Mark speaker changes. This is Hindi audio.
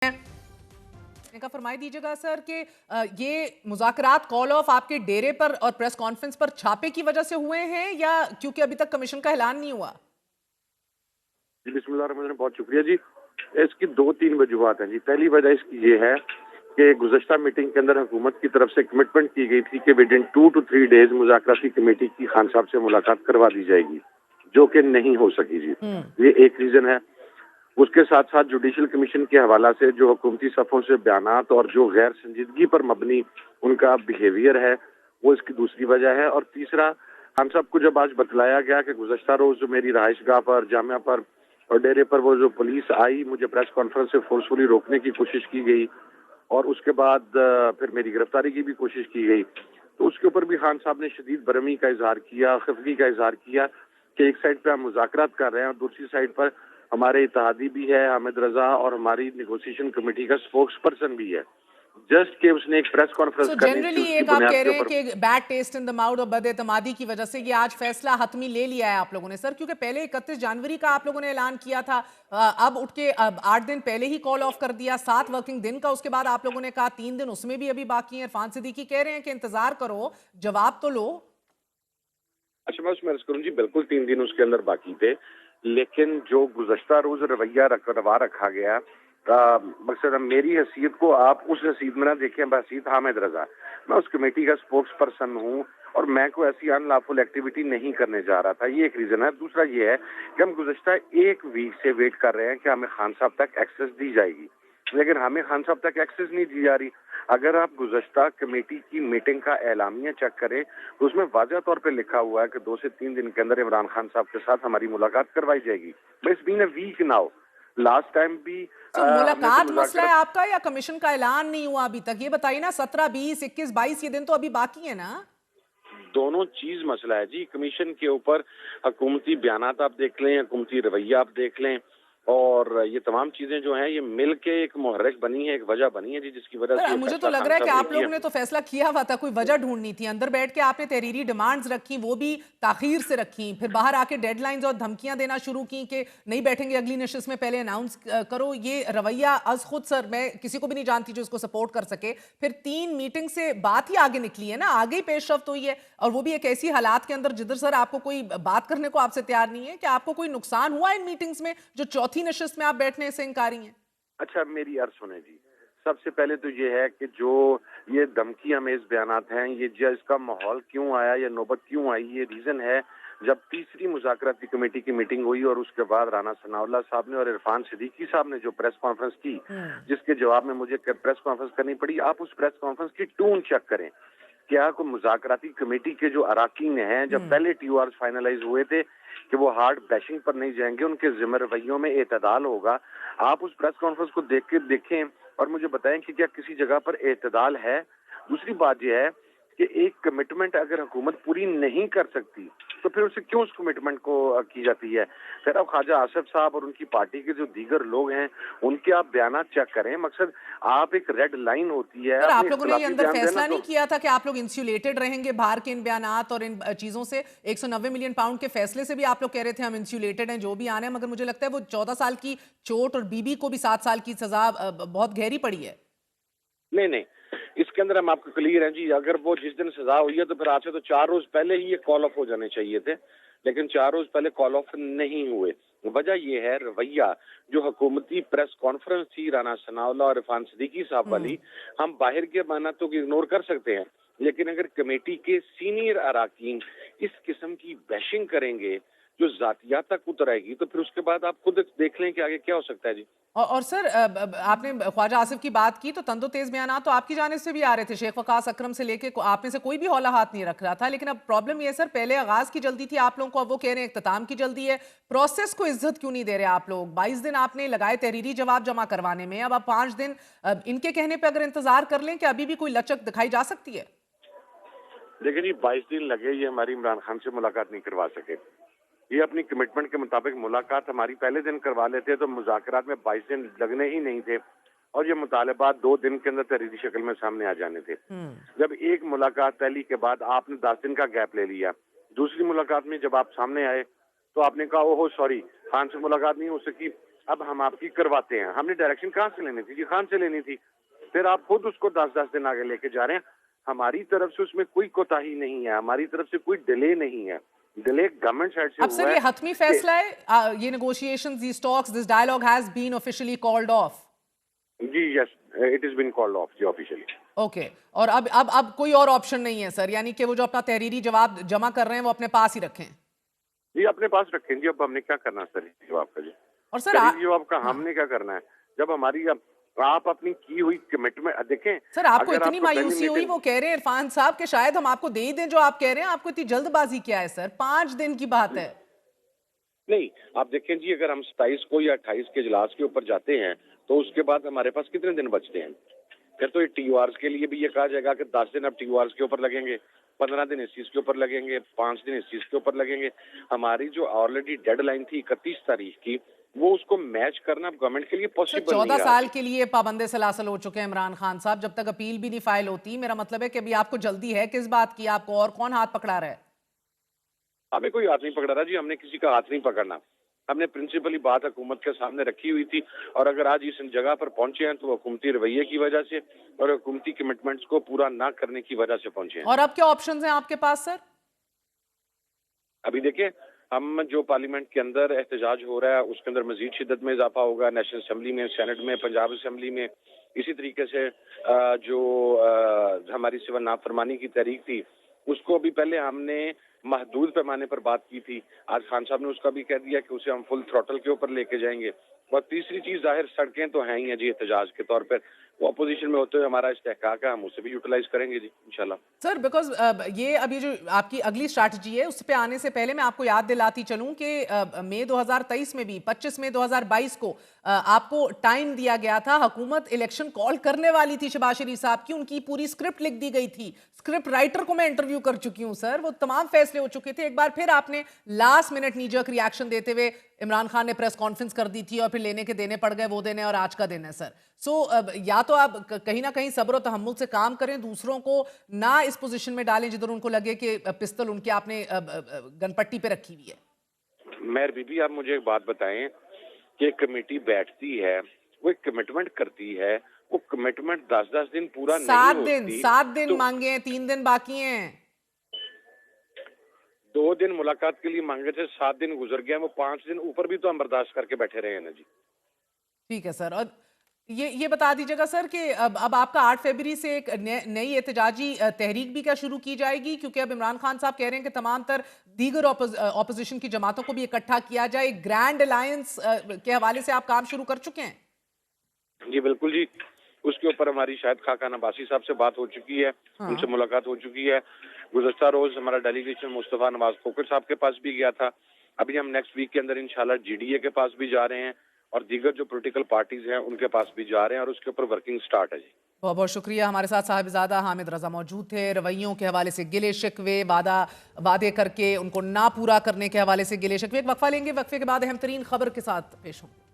Speaker 1: का फरमाई दीजिएगा सर कि ये मुज़ाकरात कॉल ऑफ आपके डेरे पर और प्रेस कॉन्फ्रेंस पर छापे की वजह से हुए हैं या क्योंकि अभी तक कमीशन का ऐलान नहीं हुआ?
Speaker 2: जी बिस्मिल्लाह, बहुत शुक्रिया जी। इसकी 2-3 वजूहात हैं जी। पहली वजह इसकी ये है कि गुज़श्ता मीटिंग के अंदर हुकूमत की तरफ से कमिटमेंट की गई थी कि विदिन 2 to 3 डेज मुज़ाकराती कमेटी की खान साहब से मुलाकात करवा दी जाएगी, जो कि नहीं हो सकी जी। ये एक रीजन है। उसके साथ साथ जुडिशल कमीशन के हवाला से जो हुकूमती सफ़ों से बयानात और जो गैर संजीदगी पर मबनी उनका बिहेवियर है, वो इसकी दूसरी वजह है। और तीसरा, हम सबको जब आज बतलाया गया कि गुज़श्ता रोज जो मेरी रहायशगाह पर, जामिया पर और डेरे पर वो जो पुलिस आई, मुझे प्रेस कॉन्फ्रेंस से फोर्सफुली रोकने की कोशिश की गई और उसके बाद फिर मेरी गिरफ्तारी की भी कोशिश की गई, तो उसके ऊपर भी खान साहब ने शदीद बरहमी का इजहार किया, खफगी का इजहार किया कि एक साइड पे हम मुज़ाकरात कर रहे हैं और दूसरी साइड पर हमारे इत्तेहादी भी है हामिद रजा और हमारी नेगोशिएशन कमेटी का स्पोक्स पर्सन भी है। जस्ट कि उसने एक प्रेस कॉन्फ्रेंस
Speaker 1: सो
Speaker 2: करनी थी,
Speaker 1: जनरली
Speaker 2: उसकी
Speaker 1: एक आप
Speaker 2: बुनियाद
Speaker 1: कह
Speaker 2: के
Speaker 1: रहे हैं
Speaker 2: ऊपर।
Speaker 1: कि bad taste in the mouth और बदएतमादी की वजह से ये आज फैसला हतमी ले लिया है आप लोगों ने सर, क्योंकि पहले 31 जनवरी का आप लोगों ने ऐलान किया था। अब उठ के अब 8 दिन पहले ही कॉल ऑफ कर दिया, 7 वर्किंग दिन का उसके बाद आप लोगों ने कहा 3 दिन उसमें भी अभी बाकी हैं। इरफान सिद्दीकी कह रहे हैं कि इंतजार करो, जवाब तो लो।
Speaker 2: अच्छा, मैं उसमें अर्ज करूँ जी, बिल्कुल 3 दिन उसके अंदर बाकी थे, लेकिन जो गुज़श्ता रोज रवैया रवा रखा गया, मकसद मेरी हैसियत को आप उस हैसियत में ना देखें, बहसीत हामिद रजा, मैं उस कमेटी का स्पोक्स पर्सन हूँ और मैं कोई ऐसी अनलॉफुल एक्टिविटी नहीं करने जा रहा था। ये एक रीजन है। दूसरा ये है कि हम गुज़श्ता 1 वीक से वेट कर रहे हैं कि हमें खान साहब तक एक्सेस दी जाएगी, लेकिन हमें खान साहब तक एक्सेस नहीं दी जा रही। अगर आप गुज़श्ता कमेटी की मीटिंग का एलामिया चेक करें तो उसमें वाज़ह तौर पे लिखा हुआ है कि 2 से 3 दिन के अंदर इमरान खान साहब के साथ हमारी मुलाकात करवाई जाएगी। But it's been a week now. Last time भी
Speaker 1: तो
Speaker 2: हमने तो
Speaker 1: मुलाकात मसला है
Speaker 2: मुज़ाकरात,
Speaker 1: आपका या कमीशन का ऐलान नहीं हुआ अभी तक? ये बताइए ना, 17, 20, 21, 22 ये दिन तो अभी बाकी है ना?
Speaker 2: दोनों चीज मसला है जी। कमीशन के ऊपर हुकूमती बयानात आप देख लें, हुकूमती रवैया आप देख लें, और ये तमाम चीजें जो हैं ये मिल के एक मुहर्रिक बनी है, एक वजह बनी है जी, जिसकी वजह से
Speaker 1: पर
Speaker 2: ये
Speaker 1: मुझे तो
Speaker 2: फैसला
Speaker 1: लग
Speaker 2: खान
Speaker 1: रहा है कि
Speaker 2: साहब ने
Speaker 1: आप
Speaker 2: किया।
Speaker 1: लोगों ने तो फैसला किया हुआ था, कोई वजह ढूंढनी थी। अंदर बैठ के आपने तहरीरी डिमांड्स रखी, वो भी ताखीर से रखी, फिर बाहर आके डेडलाइंस और धमकियां देना शुरू की कि नहीं बैठेंगे अगली नशिस्त में, पहले अनाउंस करो। ये रवैया अज खुद सर मैं किसी को भी नहीं जानती जो इसको सपोर्ट कर सके। फिर 3 मीटिंग से बात ही आगे निकली है ना, आगे ही पेशरफ्त हुई है, और वो भी एक ऐसी हालात के अंदर जिधर सर आपको कोई बात करने को आपसे तैयार नहीं है। कि आपको कोई नुकसान हुआ इन मीटिंग्स में जो चौथी नशिस्त में आप बैठने से इनकारी हैं?
Speaker 2: अच्छा, मेरी अर्ज सुने जी। सबसे पहले तो ये है कि जो ये धमकी हमेज बयानात हैं, ये इसका माहौल क्यों आया, ये नौबत क्यों आई, ये रीजन है जब तीसरी मुज़ाकराती कमेटी की मीटिंग हुई और उसके बाद राना सनाउल्लाह साहब ने और इरफान सिद्दीकी साहब ने जो प्रेस कॉन्फ्रेंस की, जिसके जवाब में मुझे प्रेस कॉन्फ्रेंस करनी पड़ी। आप उस प्रेस कॉन्फ्रेंस की टून चेक करें। क्या कोई मुज़ाकराती कमेटी के जो अराकीन हैं, जब पहले TORs फाइनलाइज हुए थे कि वो हार्ड बैशिंग पर नहीं जाएंगे, उनके जिम्मे रवैयों में एतदाल होगा। आप उस प्रेस कॉन्फ्रेंस को देख के देखें और मुझे बताएं कि क्या किसी जगह पर एतदाल है। दूसरी बात यह है कि एक कमिटमेंट अगर हुकूमत पूरी नहीं कर सकती तो फिर उसे क्यों उस कमिटमेंट को की जाती है। फिर अब ख्वाजा आसिफ साहब और उनकी पार्टी के जो दीगर लोग हैं उनके आप बयान चेक करें। मकसद आप एक रेड लाइन होती है
Speaker 1: सर
Speaker 2: अपने
Speaker 1: आप लोगों ने ये
Speaker 2: इख्तलाफी
Speaker 1: अंदर
Speaker 2: बयान देना
Speaker 1: फैसला
Speaker 2: तो।
Speaker 1: नहीं किया था कि आप लोग इंसुलेटेड रहेंगे बाहर के इन बयानात और इन चीजों से? 190 मिलियन पाउंड के फैसले से भी आप लोग कह रहे थे हम इंसुलेटेड हैं, जो भी आना है, मगर मुझे लगता है वो 14 साल की चोट और बीबी को भी 7 साल की सजा बहुत गहरी पड़ी है।
Speaker 2: नहीं नहीं, इसके अंदर हम आपको क्लियर हैं जी। अगर वो जिस दिन सजा हुई है तो फिर आज से तो 4 रोज पहले ही ये कॉल ऑफ हो जाने चाहिए थे, लेकिन 4 रोज पहले कॉल ऑफ नहीं हुए। वजह ये है रवैया, जो हुकूमती प्रेस कॉन्फ्रेंस थी राना सनाउल्लाह और इरफान सिद्दीकी साहब वाली, हम बाहर के बयान तो इग्नोर कर सकते हैं, लेकिन अगर कमेटी के सीनियर अराकीन इस किस्म की बैशिंग करेंगे जो जातियात तक उतर आएगी, तो फिर उसके बाद आप खुद देख लें कि आगे क्या हो सकता है जी।
Speaker 1: और सर आपने ख्वाजा आसिफ की बात की तो तंदो तेज बयान तो आपकी जानिब से भी आ रहे थे, शेख वकास अकरम से लेके आप में से कोई भी हौला हाथ नहीं रख रहा था। लेकिन अब प्रॉब्लम ये है सर, पहले आगाज की जल्दी थी आप लोगों को, अब वो कह रहे हैं इख्तिताम की जल्दी है। प्रोसेस को इज्जत क्यों नहीं दे रहे आप लोग? 22 दिन आपने लगाए तहरीरी जवाब जमा करवाने में, अब आप 5 दिन इनके कहने पर अगर इंतजार कर लें कि अभी भी कोई लचक दिखाई जा सकती है?
Speaker 2: देखिए जी, 22 दिन लगे, ये हमारी इमरान खान से मुलाकात नहीं करवा सके। ये अपनी कमिटमेंट के मुताबिक मुलाकात हमारी पहले दिन करवा लेते तो मुज़ाकरात में 22 दिन लगने ही नहीं थे और ये मुतालबात 2 दिन के अंदर तहरीरी शक्ल में सामने आ जाने थे। जब एक मुलाकात पहली के बाद आपने 10 दिन का गैप ले लिया, दूसरी मुलाकात में जब आप सामने आए तो आपने कहा ओहो सॉरी, खान से मुलाकात नहीं हो सकी, अब हम आपकी करवाते हैं। हमने डायरेक्शन कहाँ से लेनी थी जी? खान से लेनी थी। फिर आप खुद उसको 10-10 दिन आगे लेके जा रहे हैं। हमारी तरफ से उसमें कोई कोताही नहीं है, हमारी तरफ से कोई डिले नहीं है। डिले गवर्नमेंट साइड से
Speaker 1: अब सर
Speaker 2: हुआ
Speaker 1: ये
Speaker 2: है
Speaker 1: हतमी
Speaker 2: कि
Speaker 1: फैसला है, ये negotiations, these talks, this dialogue has been officially called off.
Speaker 2: जी yes, it is been called off जी ऑफिशियली।
Speaker 1: ओके, और अब कोई और ऑप्शन नहीं है सर, यानी कि वो जो अपना तहरीरी जवाब जमा कर रहे हैं वो अपने पास ही रखें।
Speaker 2: जी अपने पास रखें जी। अब हमने क्या करना है सर जवाब का जी?
Speaker 1: और सर
Speaker 2: तहरीरी जवाब का हमने क्या करना है जब हमारी आप अपनी की हुई कमिटमेंट देखें।
Speaker 1: सर आपको
Speaker 2: अगर
Speaker 1: इतनी
Speaker 2: आपको पहली
Speaker 1: मायूसी हुई,
Speaker 2: मीटिंग
Speaker 1: वो कह रहे हैं इरफान साहब के शायद हम आपको दे ही दें जो आप कह रहे हैं, आपको इतनी जल्दबाजी क्या है सर? 5 दिन की बात है।
Speaker 2: नहीं, आप देखें जी, अगर हम 27 को या 28 के इजलास के ऊपर जाते हैं तो उसके बाद हमारे पास कितने दिन बचते हैं? फिर तो ये TORs के लिए भी ये कहा जाएगा कि 10 दिन अब TORs के ऊपर लगेंगे, 15 दिन इस चीज के ऊपर लगेंगे, 5 दिन इस चीज के ऊपर लगेंगे। हमारी जो ऑलरेडी डेडलाइन थी 31 तारीख की, वो उसको मैच करना अब गवर्नमेंट के लिए
Speaker 1: सर
Speaker 2: पॉसिबल
Speaker 1: 14
Speaker 2: नहीं रहा।
Speaker 1: साल के लिए पाबंदे सलासल हो चुके हैं इमरान खान साहब, जब तक अपील भी नहीं फाइल होती। मेरा मतलब है कि अभी आपको जल्दी है किस बात की? आपको और कौन हाथ पकड़ा रहा है?
Speaker 2: हमें कोई हाथ नहीं पकड़ा रहा जी, हमने किसी का हाथ नहीं पकड़ना। हमने प्रिंसिपली बात हुकूमत के सामने रखी हुई थी और अगर आज इस जगह पर पहुंचे हैं तो वो हुकूमती रवैये की वजह से और हुकूमती कमिटमेंट्स को पूरा ना करने की वजह से पहुंचे हैं।
Speaker 1: और अब क्या ऑप्शंस हैं आपके पास सर?
Speaker 2: अभी देखिए, हम जो पार्लियामेंट के अंदर एहतजाज हो रहा है उसके अंदर मजीद शिद्दत में इजाफा होगा, नेशनल असेंबली में, सेनेट में, पंजाब असेंबली में। इसी तरीके से जो हमारी सिविल नाफरमानी की तहरीक थी उसको भी पहले हमने महदूद पैमाने पर बात की थी, आज खान साहब ने उसका भी कह दिया कि उसे हम फुल थ्रॉटल के ऊपर लेके जाएंगे। और तीसरी चीज, जाहिर सड़कें तो हैं ही हैं जी एहतजाज के तौर पर, वो अपोजिशन में होते हुए हमारा इस्तेहकाक है, हम उसे भी यूटिलाइज करेंगे जी इंशाल्लाह।
Speaker 1: सर बिकॉज ये अभी जो आपकी अगली स्ट्रैटेजी है उस पे आने से पहले मैं आपको याद दिलाती चलूं कि मई 2023 में भी 25 मई 2022 को आपको टाइम दिया गया था। हुकूमत इलेक्शन कॉल करने वाली थी शहबाज शरीफ साहब की, उनकी पूरी स्क्रिप्ट लिख दी गई थी। स्क्रिप्ट राइटर को मैं इंटरव्यू कर चुकी हूं सर, वो तमाम फैसले हो चुके थे। एक बार फिर आपने लास्ट मिनट नीजक रिएक्शन देते हुए, इमरान खान ने प्रेस कॉन्फ्रेंस कर दी थी और फिर लेने के देने पड़ गए, वो देने और आज का दिन है सर। सो या तो आप कहीं ना कहीं सब्र और तहम्मुल से काम करें, दूसरों को ना इस पोजीशन में डालें जिधर उनको लगे कि पिस्तौल उनके आपने गनपट्टी पे रखी हुई है।
Speaker 2: मेहर बीबी, आप मुझे एक बात बताएं कि एक कमेटी बैठती है, वो एक कमिटमेंट करती है, वो कमिटमेंट 10-10 दिन पूरा नहीं
Speaker 1: 7 दिन
Speaker 2: होती
Speaker 1: 7 दिन
Speaker 2: तो
Speaker 1: मांगे हैं, 3 दिन बाकी हैं।
Speaker 2: 2 दिन मुलाकात के लिए मांगे थे, 7 दिन गुजर गए, वो 5 दिन ऊपर भी तो हम बर्दाश्त करके बैठे रहे हैं ना जी।
Speaker 1: ठीक है सर। और ये बता दीजिएगा सर कि अब आपका 8 फरवरी से एक नई एहतजाजी तहरीक भी क्या शुरू की जाएगी? क्योंकि अब इमरान खान साहब कह रहे हैं कि तमाम तर दीगर ऑपोजिशन की जमातों को भी इकट्ठा किया जाए। ग्रैंड अलायंस के हवाले से आप काम शुरू कर चुके हैं?
Speaker 2: जी बिल्कुल जी, उसके ऊपर हमारी शायद खाकान अब्बासी साहब से बात हो चुकी है, उनसे मुलाकात हो चुकी है। गुज़श्ता रोज हमारा डेलीगेशन मुस्तफा नवाज खोखर साहब के पास भी गया था। अभी हम नेक्स्ट वीक के अंदर इंशाल्लाह GDA के पास भी जा रहे हैं और दीगर जो पॉलिटिकल पार्टीज हैं उनके पास भी जा रहे हैं और उसके ऊपर वर्किंग स्टार्ट है जी।
Speaker 1: बहुत बहुत शुक्रिया। हमारे साथ साहिबजादा हामिद रजा मौजूद थे। रवैयों के हवाले से गिले शिकवे, वादे करके उनको ना पूरा करने के हवाले से गिले शिकवे। एक वक्फा लेंगे, वक्फे के बाद अहम तरीन खबर के साथ पेश होंगे।